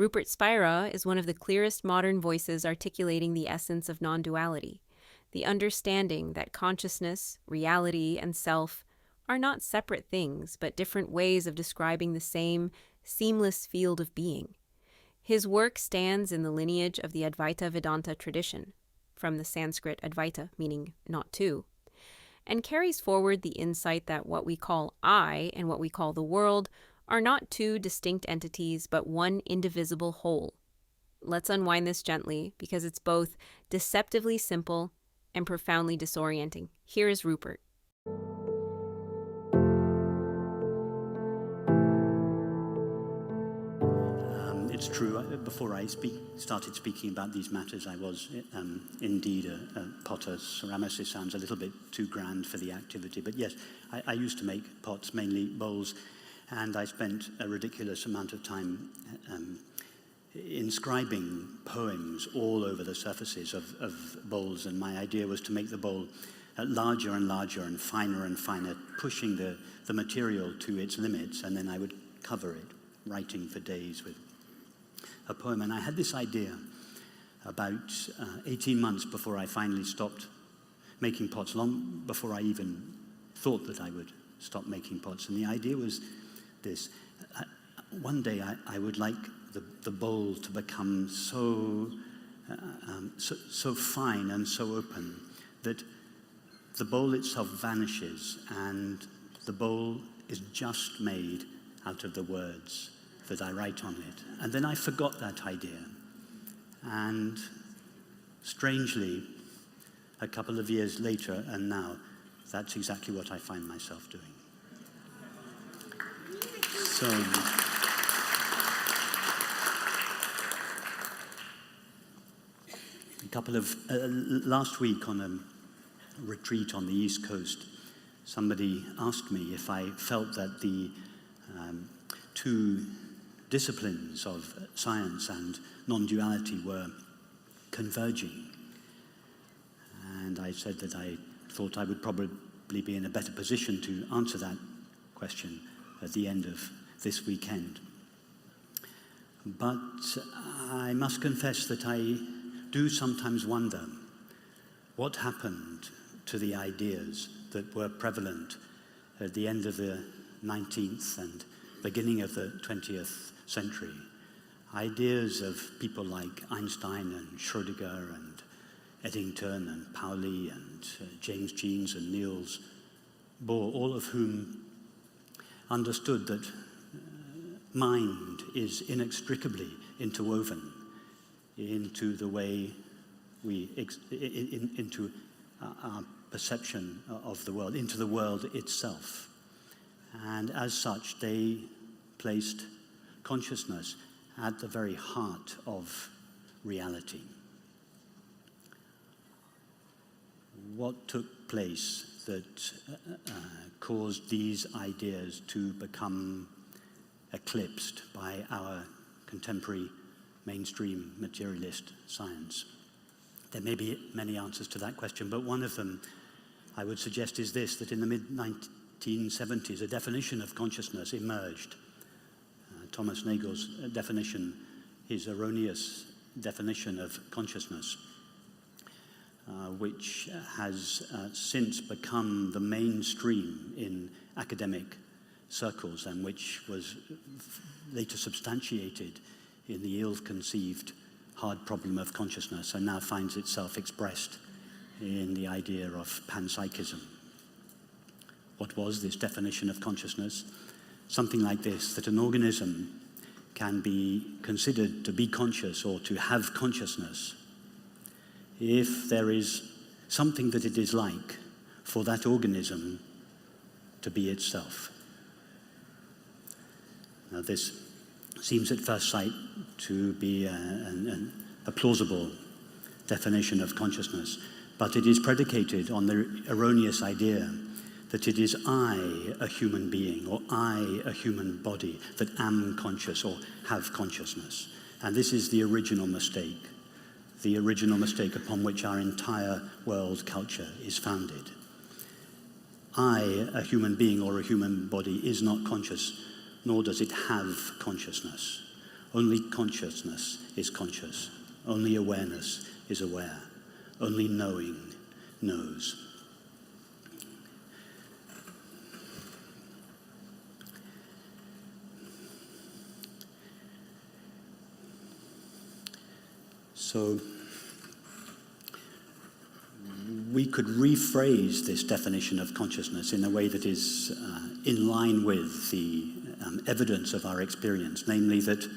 Rupert Spira is one of the clearest modern voices articulating the essence of non-duality, the understanding that consciousness, reality, and self are not separate things, but different ways of describing the same seamless field of being. His work stands in the lineage of the Advaita Vedanta tradition, from the Sanskrit Advaita, meaning not two, and carries forward the insight that what we call I and what we call the world are not two distinct entities, but one indivisible whole. Let's unwind this gently, because it's both deceptively simple and profoundly disorienting. Here is Rupert. It's true. Before I started speaking about these matters, I was indeed a potter. Ceramicist sounds a little bit too grand for the activity. But yes, I used to make pots, mainly bowls, and I spent a ridiculous amount of time inscribing poems all over the surfaces of bowls. And my idea was to make the bowl larger and larger and finer, pushing the material to its limits. And then I would cover it, writing for days with a poem. And I had this idea about 18 months before I finally stopped making pots, long before I even thought that I would stop making pots. And the idea was this. One day I would like the bowl to become so fine and so open that the bowl itself vanishes and the bowl is just made out of the words that I write on it. And then I forgot that idea. And strangely, a couple of years later and now, that's exactly what I find myself doing. So, last week on a retreat on the East Coast, somebody asked me if I felt that the two disciplines of science and non-duality were converging. And I said that I thought I would probably be in a better position to answer that question at the end of this weekend. But I must confess that I do sometimes wonder what happened to the ideas that were prevalent at the end of the 19th and beginning of the 20th century. Ideas of people like Einstein and Schrödinger and Eddington and Pauli and James Jeans and Niels Bohr, all of whom understood that mind is inextricably interwoven into the way into our perception of the world, into the world itself. And as such, they placed consciousness at the very heart of reality. What took place that caused these ideas to become eclipsed by our contemporary mainstream materialist science? There may be many answers to that question, but one of them I would suggest is this, that in the mid-1970s, a definition of consciousness emerged. Thomas Nagel's definition, his erroneous definition of consciousness, which has since become the mainstream in academic circles and which was later substantiated in the ill-conceived hard problem of consciousness and now finds itself expressed in the idea of panpsychism. What was this definition of consciousness? Something like this, that an organism can be considered to be conscious or to have consciousness if there is something that it is like for that organism to be itself. Now, this seems at first sight to be a plausible definition of consciousness, but it is predicated on the erroneous idea that it is I, a human being, or I, a human body, that am conscious or have consciousness. And this is the original mistake upon which our entire world culture is founded. I, a human being or a human body, is not conscious, nor does it have consciousness. Only consciousness is conscious. Only awareness is aware. Only knowing knows. So we could rephrase this definition of consciousness in a way that is in line with the evidence of our experience, namely that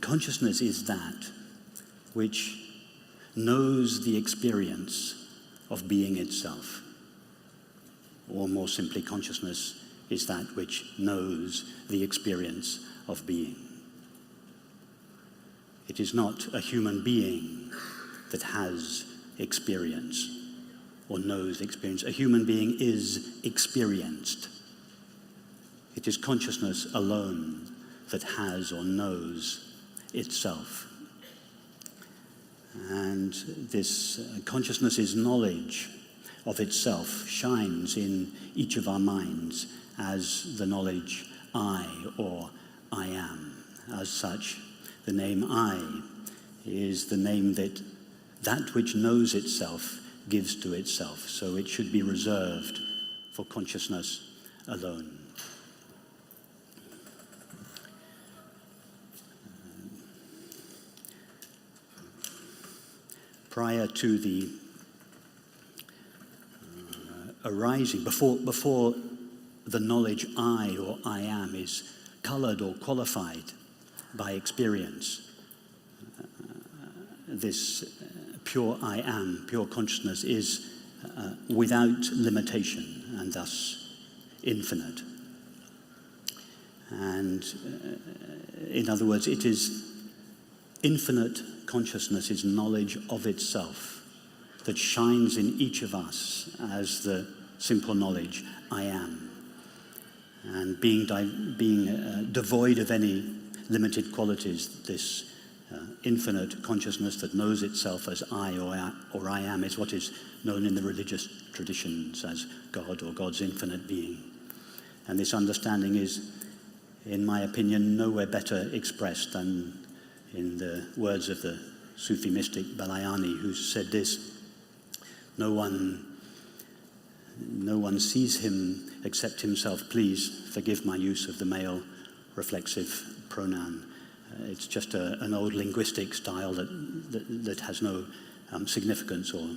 consciousness is that which knows the experience of being itself. Or more simply, consciousness is that which knows the experience of being. It is not a human being that has experience or knows experience. A human being is experienced. It is consciousness alone that has or knows itself. And this consciousness's knowledge of itself shines in each of our minds as the knowledge I or I am. As such, the name I is the name that which knows itself gives to itself. So it should be reserved for consciousness alone. Prior to the arising, before the knowledge I or I am is colored or qualified by experience, this pure I am, pure consciousness is without limitation and thus infinite. And in other words, it is infinite consciousness is knowledge of itself that shines in each of us as the simple knowledge I am. And being devoid of any limited qualities, this infinite consciousness that knows itself as I or I am is what is known in the religious traditions as God or God's infinite being. And this understanding is, in my opinion, nowhere better expressed than in the words of the Sufi mystic Balayani, who said this: no one sees him except himself. Please forgive my use of the male reflexive pronoun. It's just an old linguistic style that has no significance or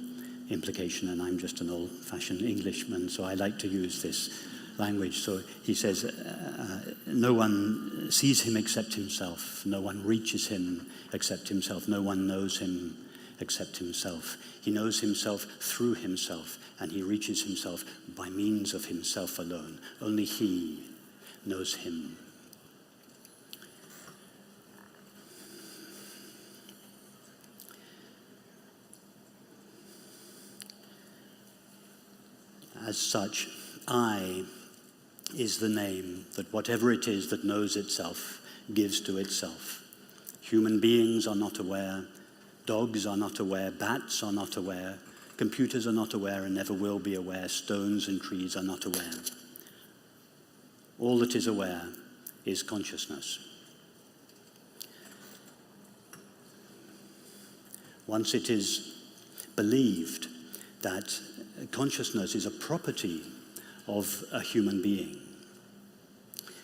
implication, and I'm just an old-fashioned Englishman, so I like to use this language. So he says, no one sees him except himself. No one reaches him except himself. No one knows him except himself. He knows himself through himself, and he reaches himself by means of himself alone. Only he knows him. As such, I is the name that whatever it is that knows itself gives to itself. Human beings are not aware, dogs are not aware, bats are not aware, computers are not aware and never will be aware, stones and trees are not aware. All that is aware is consciousness. Once it is believed that consciousness is a property of a human being,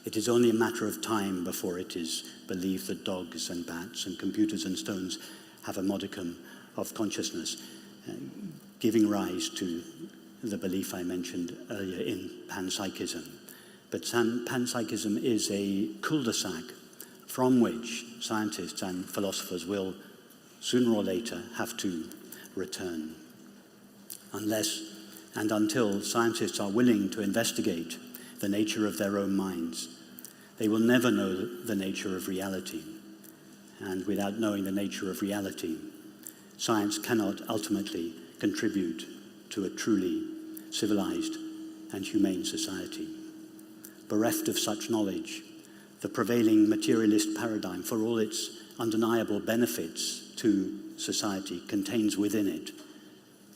it is only a matter of time before it is believed that dogs and bats and computers and stones have a modicum of consciousness, giving rise to the belief I mentioned earlier in panpsychism. But panpsychism is a cul-de-sac from which scientists and philosophers will sooner or later have to return. Unless and until scientists are willing to investigate the nature of their own minds, they will never know the nature of reality. And without knowing the nature of reality, science cannot ultimately contribute to a truly civilized and humane society. Bereft of such knowledge, the prevailing materialist paradigm, for all its undeniable benefits to society, contains within it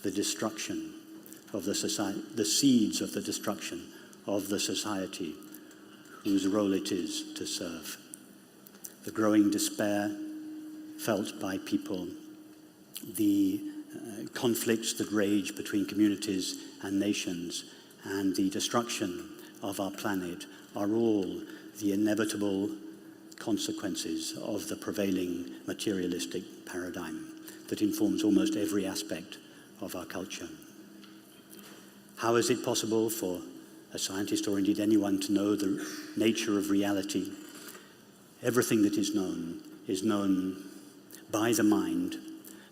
the destruction of the society, the seeds of the destruction of the society whose role it is to serve. The growing despair felt by people, the conflicts that rage between communities and nations, and the destruction of our planet are all the inevitable consequences of the prevailing materialistic paradigm that informs almost every aspect of our culture. How is it possible for a scientist or indeed anyone to know the nature of reality? Everything that is known by the mind,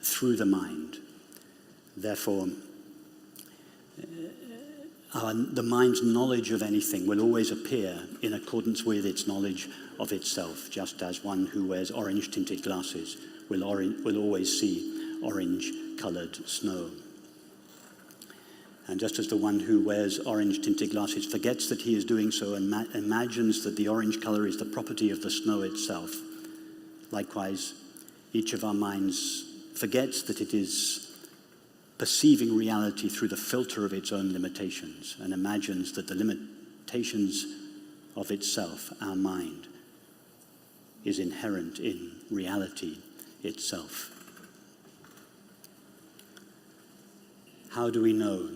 through the mind. Therefore, the mind's knowledge of anything will always appear in accordance with its knowledge of itself, just as one who wears orange-tinted glasses will always see orange-colored snow. And just as the one who wears orange-tinted glasses forgets that he is doing so and imagines that the orange color is the property of the snow itself, likewise, each of our minds forgets that it is perceiving reality through the filter of its own limitations and imagines that the limitations of itself, our mind, is inherent in reality itself. How do we know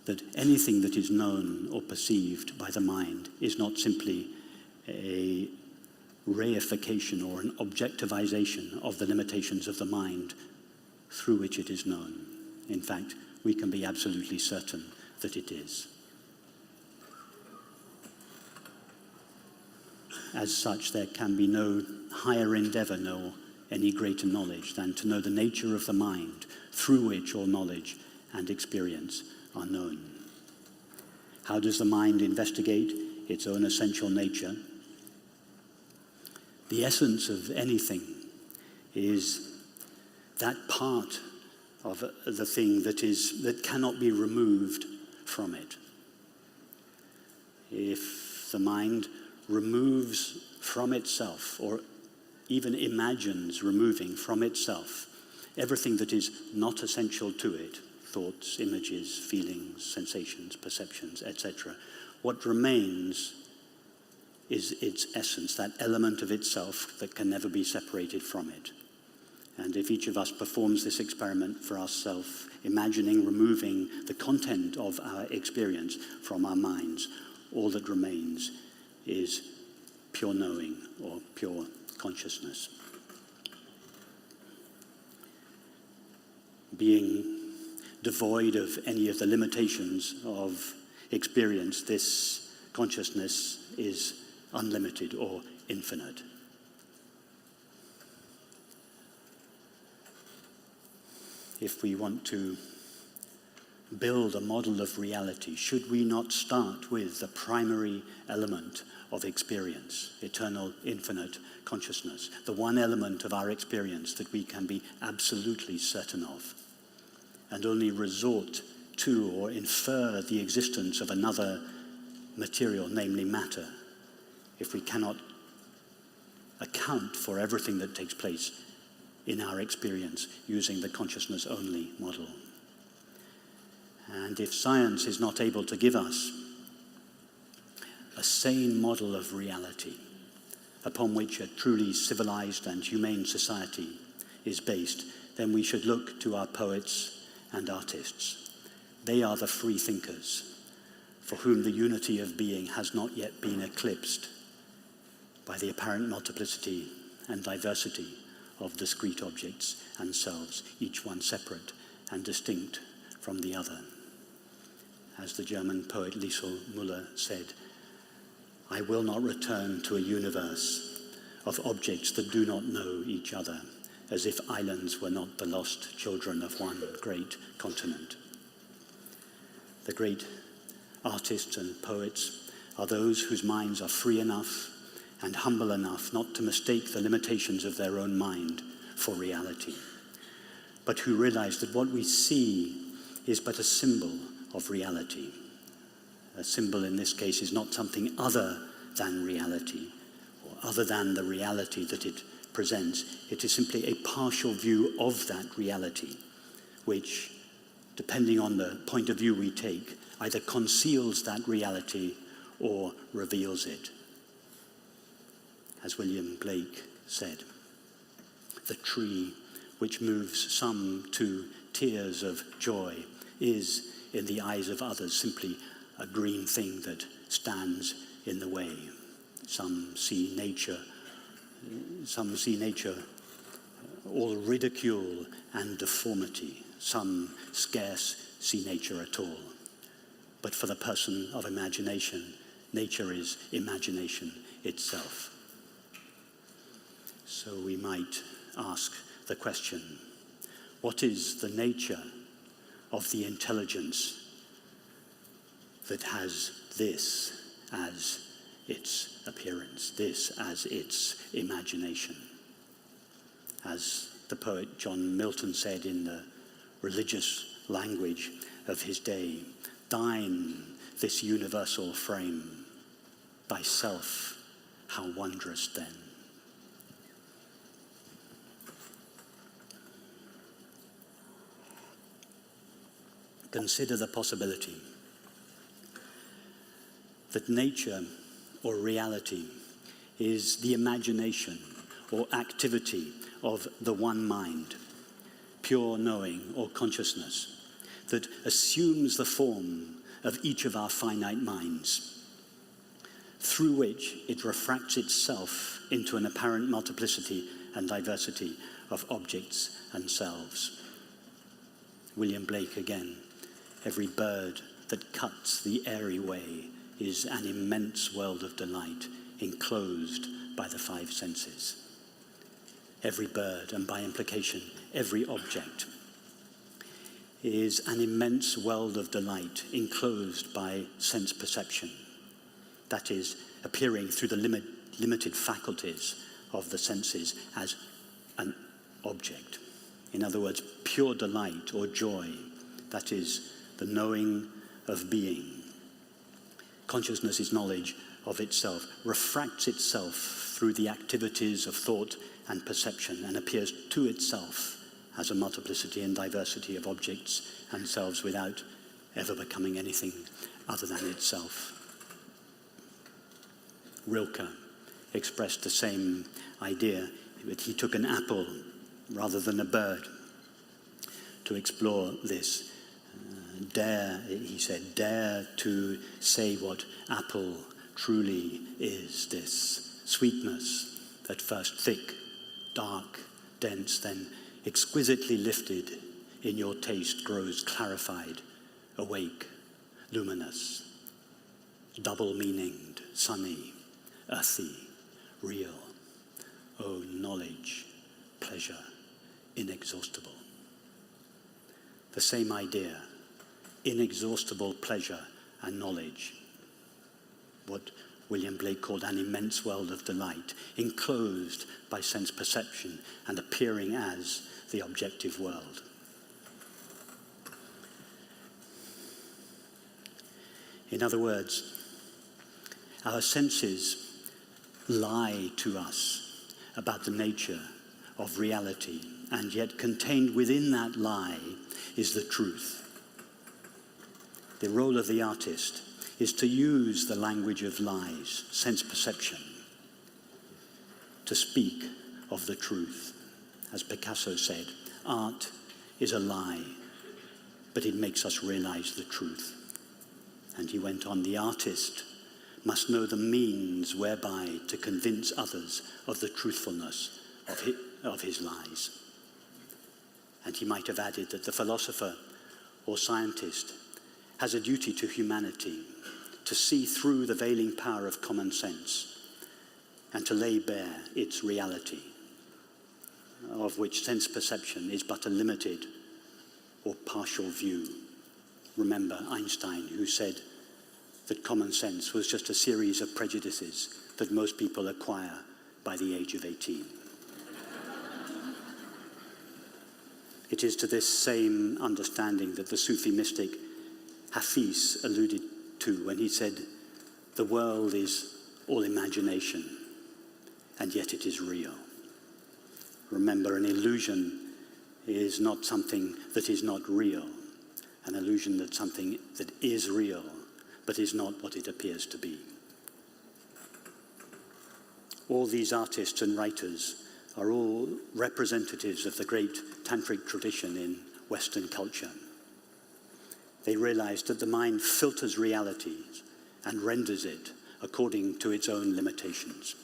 that anything that is known or perceived by the mind is not simply a reification or an objectivization of the limitations of the mind through which it is known? In fact, we can be absolutely certain that it is. As such, there can be no higher endeavor nor any greater knowledge than to know the nature of the mind through which all knowledge and experience are known. How does the mind investigate its own essential nature? The essence of anything is that part of the thing that cannot be removed from it. If the mind removes from itself, or even imagines removing from itself, everything that is not essential to it, thoughts, images, feelings, sensations, perceptions, etc., what remains is its essence, that element of itself that can never be separated from it. And if each of us performs this experiment for ourselves, imagining removing the content of our experience from our minds, all that remains is pure knowing or pure consciousness. Being devoid of any of the limitations of experience, this consciousness is unlimited or infinite. If we want to build a model of reality, should we not start with the primary element of experience, eternal, infinite consciousness, the one element of our experience that we can be absolutely certain of, and only resort to or infer the existence of another material, namely matter, if we cannot account for everything that takes place in our experience using the consciousness-only model? And if science is not able to give us a sane model of reality upon which a truly civilized and humane society is based, then we should look to our poets and artists. They are the free thinkers for whom the unity of being has not yet been eclipsed by the apparent multiplicity and diversity of discrete objects and selves, each one separate and distinct from the other. As the German poet Liesl Müller said, "I will not return to a universe of objects that do not know each other, as if islands were not the lost children of one great continent." The great artists and poets are those whose minds are free enough and humble enough not to mistake the limitations of their own mind for reality, but who realize that what we see is but a symbol of reality. A symbol in this case is not something other than reality, or other than the reality that it presents. It is simply a partial view of that reality, which, depending on the point of view we take, either conceals that reality or reveals it. As William Blake said, the tree which moves some to tears of joy is, in the eyes of others, simply a green thing that stands in the way. Some see nature all ridicule and deformity. Some scarce see nature at all. But for the person of imagination, nature is imagination itself. So we might ask the question, what is the nature of the intelligence that has this as its appearance, this as its imagination? As the poet John Milton said in the religious language of his day, thine this universal frame, thyself how wondrous then. Consider the possibility that nature or reality is the imagination or activity of the one mind, pure knowing or consciousness, that assumes the form of each of our finite minds, through which it refracts itself into an apparent multiplicity and diversity of objects and selves. William Blake again, every bird that cuts the airy way is an immense world of delight enclosed by the five senses. Every bird, and by implication, every object, is an immense world of delight enclosed by sense perception. That is, appearing through the limited faculties of the senses as an object. In other words, pure delight or joy, that is, the knowing of being. Consciousness is knowledge of itself, refracts itself through the activities of thought and perception, and appears to itself as a multiplicity and diversity of objects and selves without ever becoming anything other than itself. Rilke expressed the same idea, but he took an apple rather than a bird to explore this. He said, dare to say what apple truly is, this sweetness, at first thick, dark, dense, then exquisitely lifted in your taste grows clarified, awake, luminous, double-meaninged, sunny, earthy, real. Oh, knowledge, pleasure, inexhaustible. The same idea, inexhaustible pleasure and knowledge, what William Blake called an immense world of delight, enclosed by sense perception and appearing as the objective world. In other words, our senses lie to us about the nature of reality, and yet contained within that lie is the truth. The role of the artist is to use the language of lies, sense perception, to speak of the truth. As Picasso said, art is a lie, but it makes us realize the truth. And he went on, the artist must know the means whereby to convince others of the truthfulness of his lies. And he might have added that the philosopher or scientist has a duty to humanity to see through the veiling power of common sense and to lay bare its reality, of which sense perception is but a limited or partial view. Remember Einstein, who said that common sense was just a series of prejudices that most people acquire by the age of 18. It is to this same understanding that the Sufi mystic Hafiz alluded to when he said, the world is all imagination, and yet it is real. Remember, an illusion is not something that is not real, an illusion that something that is real, but is not what it appears to be. All these artists and writers are all representatives of the great tantric tradition in Western culture. They realized that the mind filters reality and renders it according to its own limitations.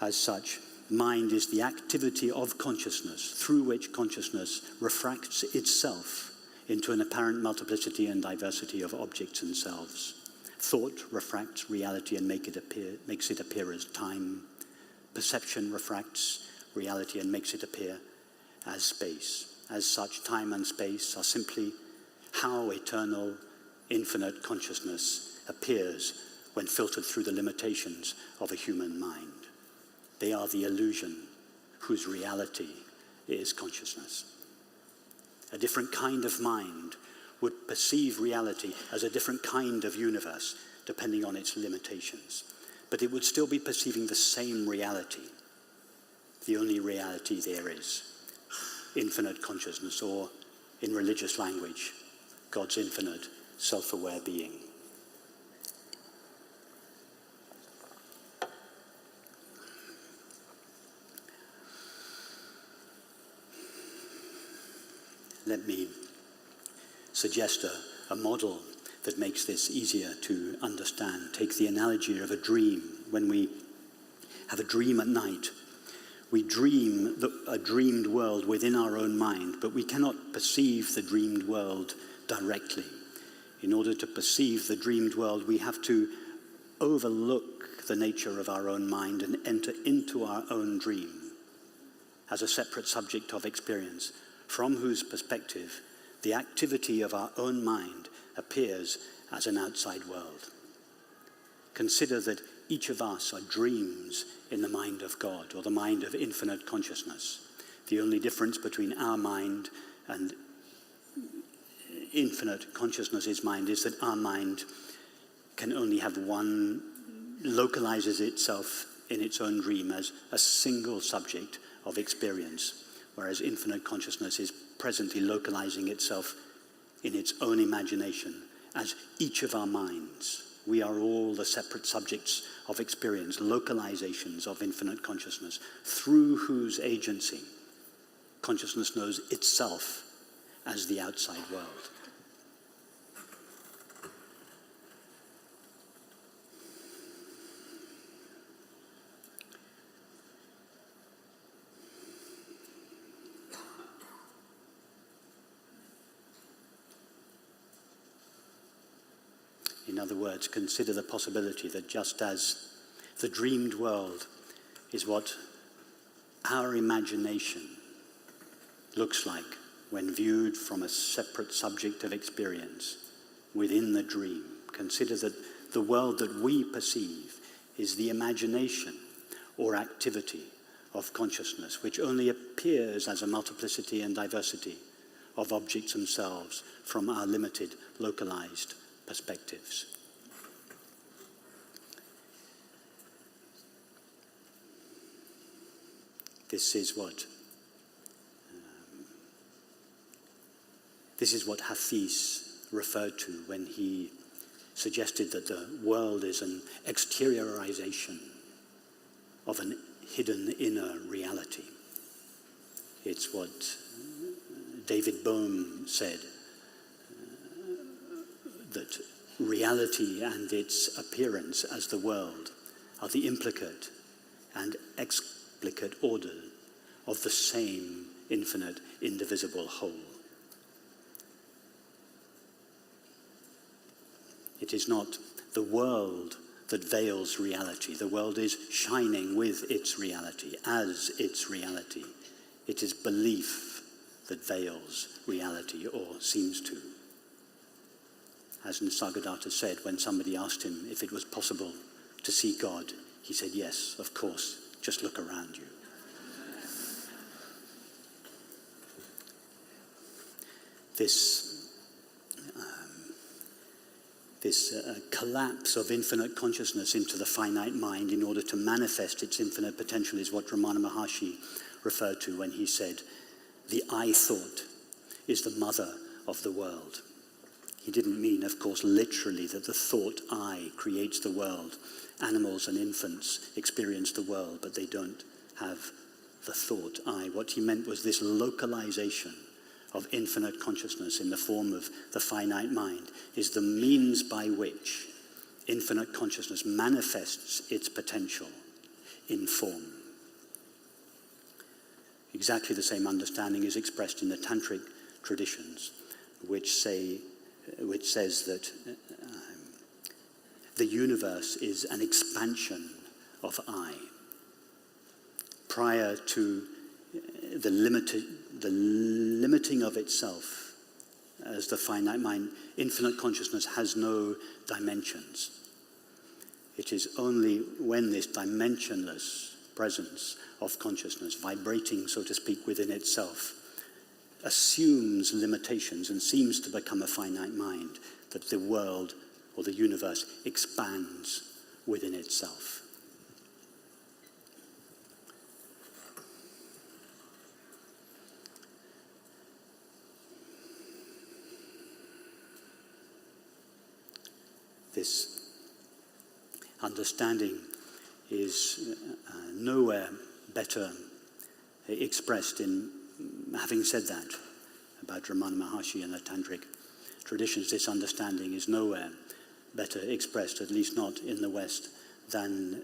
As such, mind is the activity of consciousness through which consciousness refracts itself into an apparent multiplicity and diversity of objects and selves. Thought refracts reality and makes it appear as time. Perception refracts reality and makes it appear as space. As such, time and space are simply how eternal, infinite consciousness appears when filtered through the limitations of a human mind. They are the illusion whose reality is consciousness. A different kind of mind would perceive reality as a different kind of universe, depending on its limitations. But it would still be perceiving the same reality. The only reality there is infinite consciousness, or in religious language, God's infinite, self-aware being. Let me suggest a model that makes this easier to understand. Take the analogy of a dream. When we have a dream at night, we dream a dreamed world within our own mind, but we cannot perceive the dreamed world directly. In order to perceive the dreamed world, we have to overlook the nature of our own mind and enter into our own dream as a separate subject of experience, from whose perspective the activity of our own mind appears as an outside world. Consider that each of us are dreams in the mind of God, or the mind of infinite consciousness. The only difference between our mind and infinite consciousness's mind is that our mind can only have one, localizes itself in its own dream as a single subject of experience, whereas infinite consciousness is presently localizing itself in its own imagination as each of our minds. We are all the separate subjects of experience, localizations of infinite consciousness, through whose agency consciousness knows itself as the outside world. In other words, consider the possibility that just as the dreamed world is what our imagination looks like when viewed from a separate subject of experience within the dream, consider that the world that we perceive is the imagination or activity of consciousness, which only appears as a multiplicity and diversity of objects themselves from our limited, localized perspectives. This is what Hafiz referred to when he suggested that the world is an exteriorization of an hidden inner reality. It's what David Bohm said, that reality and its appearance as the world are the implicate and explicate order of the same infinite, indivisible whole. It is not the world that veils reality. The world is shining with its reality, as its reality. It is belief that veils reality, or seems to. As Nisargadatta said, when somebody asked him if it was possible to see God, he said, yes, of course, just look around you. This collapse of infinite consciousness into the finite mind in order to manifest its infinite potential is what Ramana Maharshi referred to when he said, the I thought is the mother of the world. He didn't mean, of course, literally that the thought I creates the world. Animals and infants experience the world, but they don't have the thought I. What he meant was this localization of infinite consciousness in the form of the finite mind is the means by which infinite consciousness manifests its potential in form. Exactly the same understanding is expressed in the tantric traditions, which says that the universe is an expansion of I. Prior to the limiting of itself as the finite mind, infinite consciousness has no dimensions. It is only when this dimensionless presence of consciousness, vibrating, so to speak, within itself, assumes limitations and seems to become a finite mind, that the world or the universe expands within itself. This understanding is nowhere better expressed in, having said that about Ramana Maharshi and the tantric traditions, this understanding is nowhere better expressed, at least not in the West, than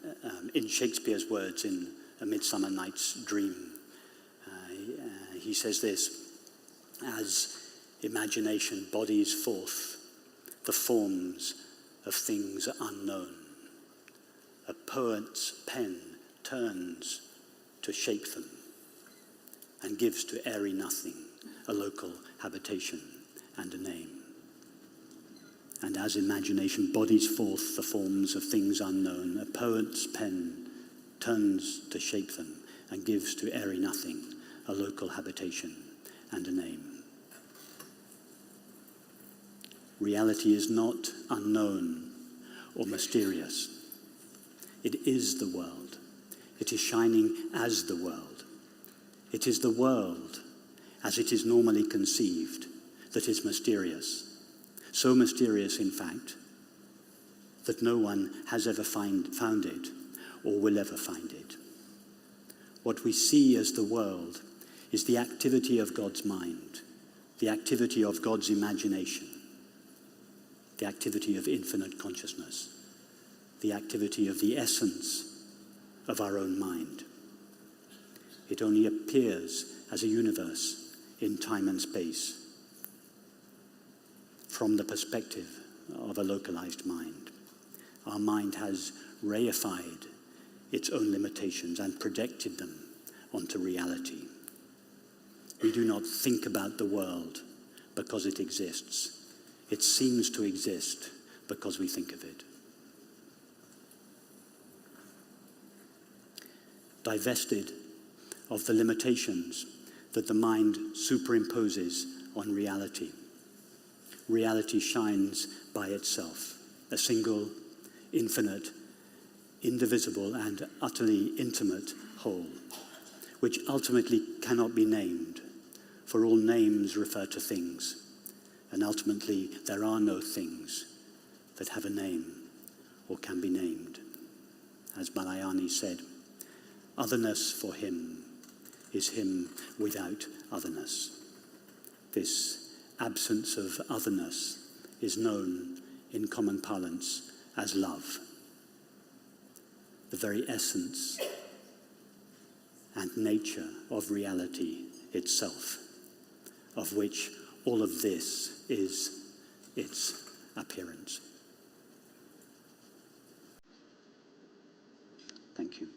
in Shakespeare's words in A Midsummer Night's Dream. He says this: as imagination bodies forth the forms of things unknown, a poet's pen turns to shape them and gives to airy nothing a local habitation and a name. And as imagination bodies forth the forms of things unknown, a poet's pen turns to shape them and gives to airy nothing a local habitation and a name. Reality is not unknown or mysterious. It is the world. It is shining as the world. It is the world as it is normally conceived that is mysterious. So mysterious, in fact, that no one has ever found it or will ever find it. What we see as the world is the activity of God's mind, the activity of God's imagination, the activity of infinite consciousness, the activity of the essence of our own mind. It only appears as a universe in time and space from the perspective of a localized mind. Our mind has reified its own limitations and projected them onto reality. We do not think about the world because it exists. It seems to exist because we think of it. Divested of the limitations that the mind superimposes on reality, reality shines by itself, a single, infinite, indivisible, and utterly intimate whole, which ultimately cannot be named, for all names refer to things, and ultimately there are no things that have a name or can be named. As Balayani said, otherness for him is him without otherness. This absence of otherness is known in common parlance as love. The very essence and nature of reality itself, of which all of this is its appearance. Thank you.